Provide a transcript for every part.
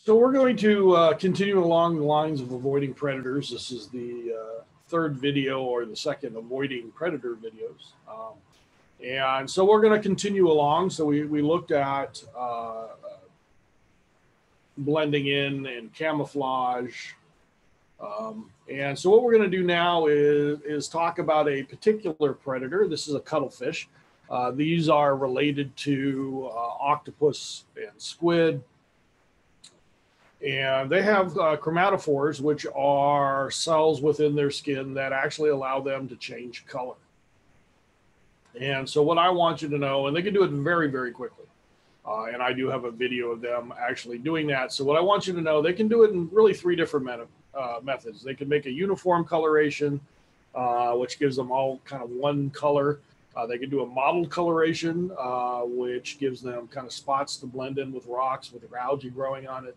So we're going to continue along the lines of avoiding predators. This is the third video, or the second avoiding predator videos. And so we're going to continue along. So we looked at blending in and camouflage. And so what we're going to do now is talk about a particular predator. This is a cuttlefish. These are related to octopus and squid. And they have chromatophores, which are cells within their skin that actually allow them to change color. And so what I want you to know, and they can do it very, very quickly. And I do have a video of them actually doing that. So what I want you to know, they can do it in really three different methods. They can make a uniform coloration, which gives them all kind of one color. They can do a mottled coloration, which gives them kind of spots to blend in with rocks with algae growing on it.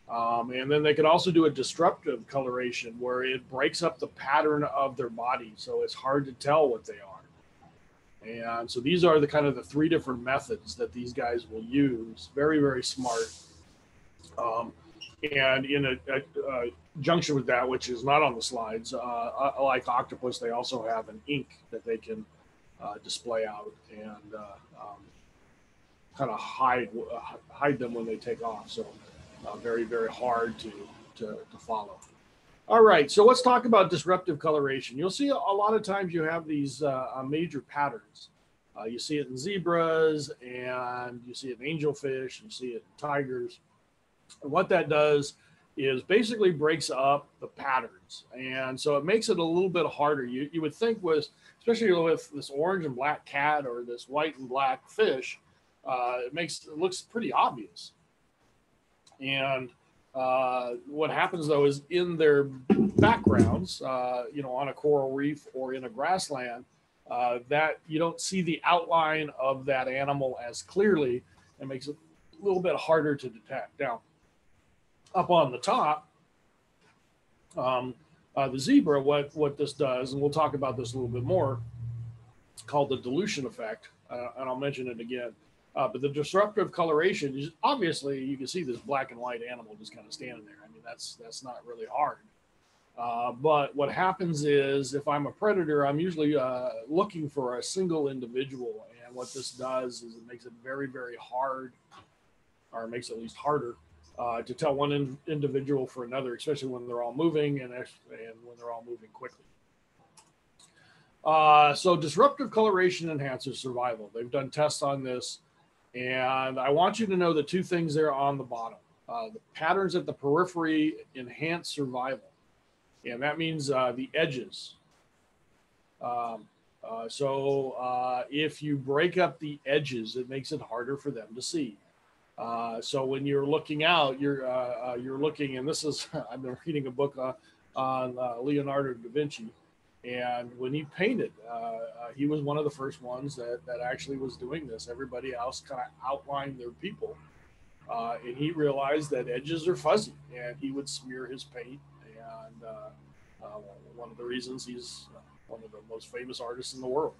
And then they can also do a disruptive coloration where it breaks up the pattern of their body, so it's hard to tell what they are. And so these are the kind of the three different methods that these guys will use. Very, very smart. And in a junction with that, which is not on the slides, like octopus, they also have an ink that they can display out and kind of hide them when they take off. So very, very hard to follow. All right, so let's talk about disruptive coloration. You'll see a lot of times you have these major patterns. You see it in zebras, and you see it in angelfish, and you see it in tigers. And what that does is basically breaks up the patterns. And so it makes it a little bit harder. You would think especially with this orange and black cat or this white and black fish, it looks pretty obvious. And what happens though is in their backgrounds, on a coral reef or in a grassland, that you don't see the outline of that animal as clearly. It makes it a little bit harder to detect. Now, up on the top, the zebra, what this does, and we'll talk about this a little bit more, it's called the dilution effect, and I'll mention it again. But the disruptive coloration is obviously, you can see this black and white animal just kind of standing there. I mean, that's not really hard. But what happens is, if I'm a predator, I'm usually looking for a single individual. And what this does is it makes it very, very hard, or it makes it at least harder, to tell one individual for another, especially when they're all moving and when they're all moving quickly. So disruptive coloration enhances survival. They've done tests on this. And I want you to know the two things there on the bottom. The patterns at the periphery enhance survival. And that means the edges. So if you break up the edges, it makes it harder for them to see. So when you're looking out, you're looking, and this is, I've been reading a book on Leonardo da Vinci. And when he painted, he was one of the first ones that actually was doing this. Everybody else kind of outlined their people. And he realized that edges are fuzzy, and he would smear his paint. And one of the reasons he's one of the most famous artists in the world.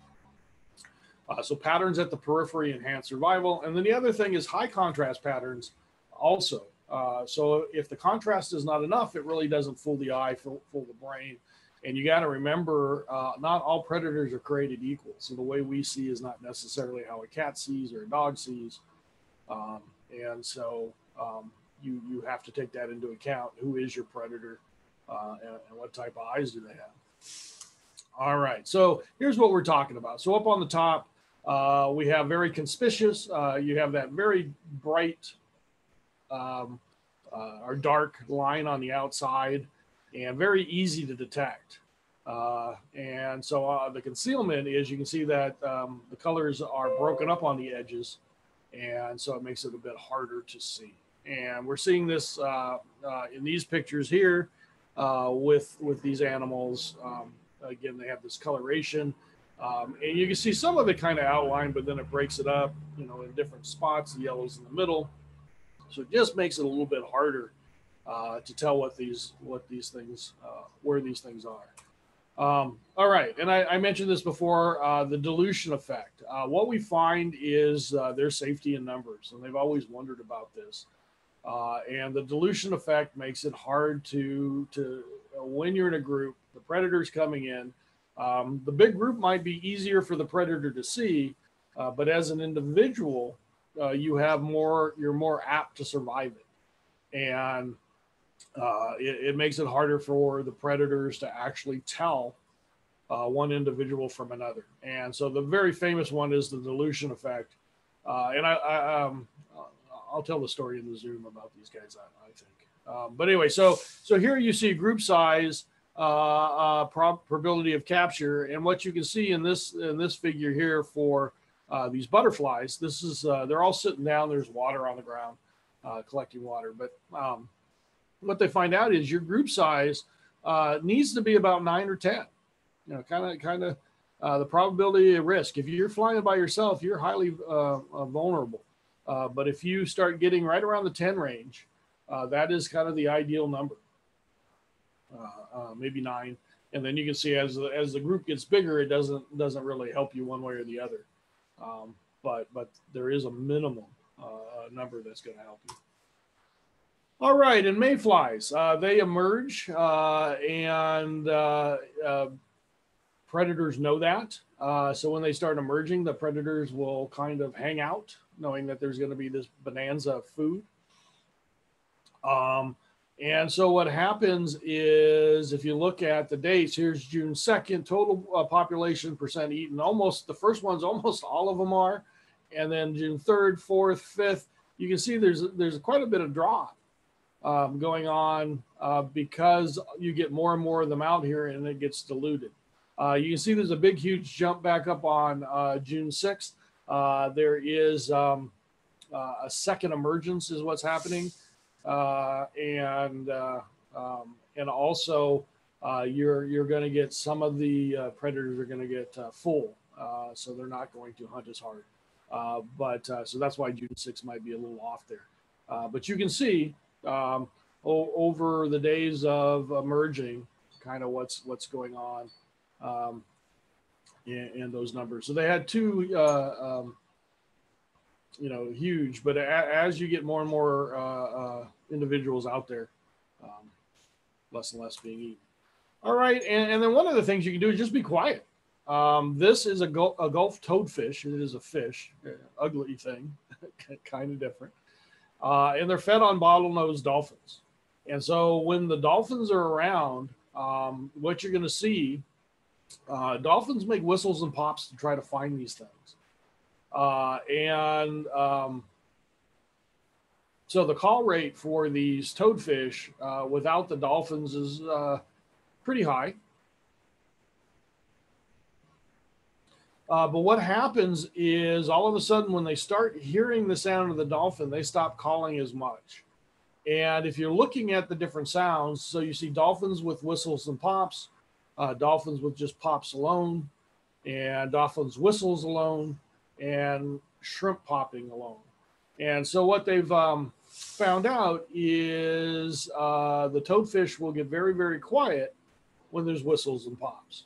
So patterns at the periphery enhance survival. And then the other thing is high contrast patterns also. So if the contrast is not enough, it really doesn't fool the eye, fool the brain. And you got to remember, not all predators are created equal. So the way we see is not necessarily how a cat sees or a dog sees. And so you have to take that into account. Who is your predator, and what type of eyes do they have? All right, so here's what we're talking about. So up on the top, we have very conspicuous. You have that very bright or dark line on the outside, and very easy to detect. And so the concealment is, you can see that the colors are broken up on the edges, and so it makes it a bit harder to see. And we're seeing this in these pictures here with these animals. Again, they have this coloration, and you can see some of it kind of outlined, but then it breaks it up, in different spots. The yellow's in the middle, so it just makes it a little bit harder to tell where these things are. All right, and I mentioned this before, the dilution effect. What we find is there's safety in numbers, and they've always wondered about this. And the dilution effect makes it hard to when you're in a group, the predator's coming in. The big group might be easier for the predator to see, but as an individual, you're more apt to survive it. And it makes it harder for the predators to actually tell one individual from another. And so the very famous one is the dilution effect. And I'll tell the story in the Zoom about these guys, I think. But anyway, so here you see group size, probability of capture, and what you can see in this figure here for these butterflies. This is they're all sitting down. There's water on the ground, collecting water. But what they find out is your group size needs to be about 9 or 10. You know, kind of the probability of risk. If you're flying by yourself, you're highly vulnerable. But if you start getting right around the 10 range, that is kind of the ideal number, maybe 9. And then you can see as the group gets bigger, it doesn't really help you one way or the other. But there is a minimum number that's going to help you. All right, and mayflies, they emerge, and predators know that. So when they start emerging, the predators will kind of hang out, knowing that there's going to be this bonanza of food. And so what happens is, if you look at the dates, here's June 2nd, total population percent eaten. Almost, the first ones, almost all of them are. And then June 3rd, 4th, 5th, you can see there's quite a bit of drop going on because you get more and more of them out here and it gets diluted. You can see there's a big, huge jump back up on June 6th. There is a second emergence is what's happening. And also you're going to get some of the predators are going to get full. So they're not going to hunt as hard. So that's why June 6th might be a little off there. But you can see over the days of emerging kind of what's going on in those numbers. So they had two, huge, but as you get more and more individuals out there, less and less being eaten. All right, and then one of the things you can do is just be quiet. This is a Gulf toadfish. It is a fish, ugly thing, kind of different. And they're fed on bottlenose dolphins. And so when the dolphins are around, what you're going to see, dolphins make whistles and pops to try to find these things. So the call rate for these toadfish without the dolphins is pretty high. But what happens is all of a sudden when they start hearing the sound of the dolphin, they stop calling as much. And if you're looking at the different sounds, so you see dolphins with whistles and pops, dolphins with just pops alone, and dolphins whistles alone, and shrimp popping alone. And so what they've found out is the toadfish will get very, very quiet when there's whistles and pops.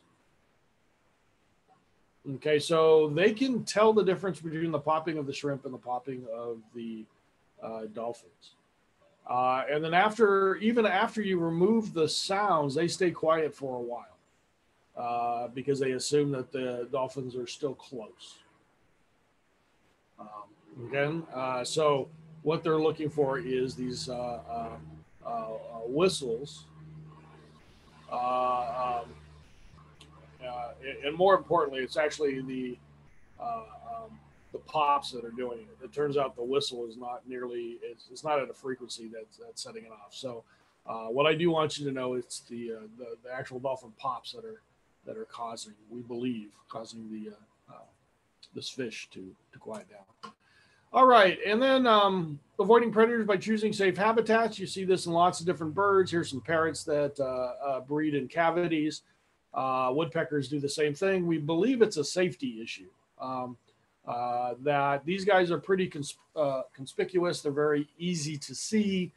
Okay, so they can tell the difference between the popping of the shrimp and the popping of the dolphins. And then even after you remove the sounds, they stay quiet for a while because they assume that the dolphins are still close. So what they're looking for is these whistles. And more importantly, it's actually the pops that are doing it. It turns out the whistle is not nearly, it's not at a frequency that's setting it off. So what I do want you to know, it's the actual dolphin pops that are causing the this fish to quiet down. All right, and then avoiding predators by choosing safe habitats. You see this in lots of different birds. Here's some parrots that breed in cavities. Woodpeckers do the same thing. We believe it's a safety issue. That these guys are pretty conspicuous. They're very easy to see.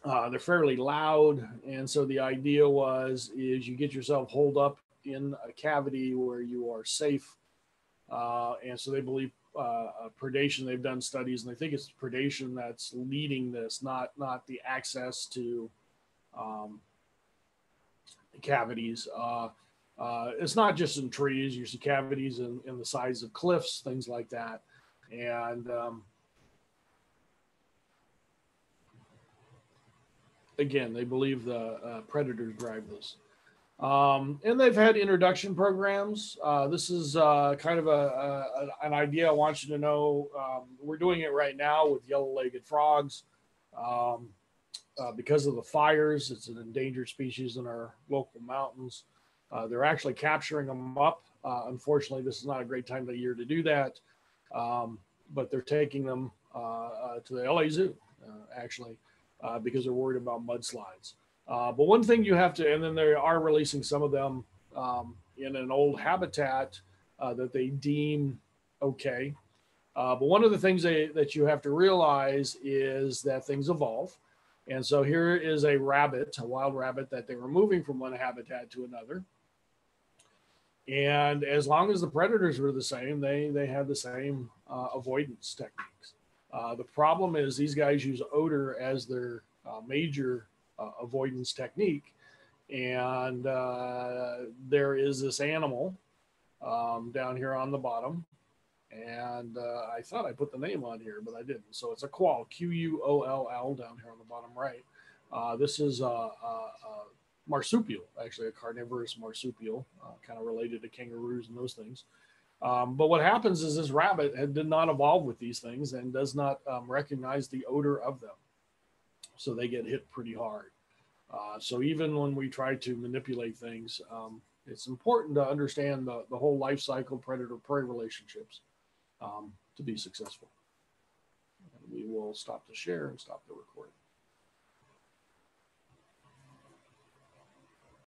They're fairly loud. And so the idea is you get yourself holed up in a cavity where you are safe. And so they believe predation. They've done studies, and they think it's predation that's leading this, not the access to cavities. It's not just in trees. You see cavities in the sides of cliffs, things like that. And again, they believe the predators drive this. And they've had introduction programs. This is kind of an idea I want you to know. We're doing it right now with yellow-legged frogs. Because of the fires, it's an endangered species in our local mountains. They're actually capturing them up. Unfortunately, this is not a great time of the year to do that, but they're taking them to the LA Zoo, actually, because they're worried about mudslides. But one thing you have to, and then they are releasing some of them in an old habitat that they deem okay. But one of the things that you have to realize is that things evolve. And so here is a rabbit, a wild rabbit that they were moving from one habitat to another. And as long as the predators were the same, they had the same avoidance techniques. The problem is these guys use odor as their major avoidance technique. And there is this animal down here on the bottom. And I thought I put the name on here, but I didn't. So it's a quoll, Quoll, down here on the bottom right. This is a marsupial, actually a carnivorous marsupial, kind of related to kangaroos and those things. But what happens is this rabbit did not evolve with these things and does not recognize the odor of them. So they get hit pretty hard. So even when we try to manipulate things, it's important to understand the whole life cycle, predator-prey relationships to be successful. And we will stop the share and stop the recording.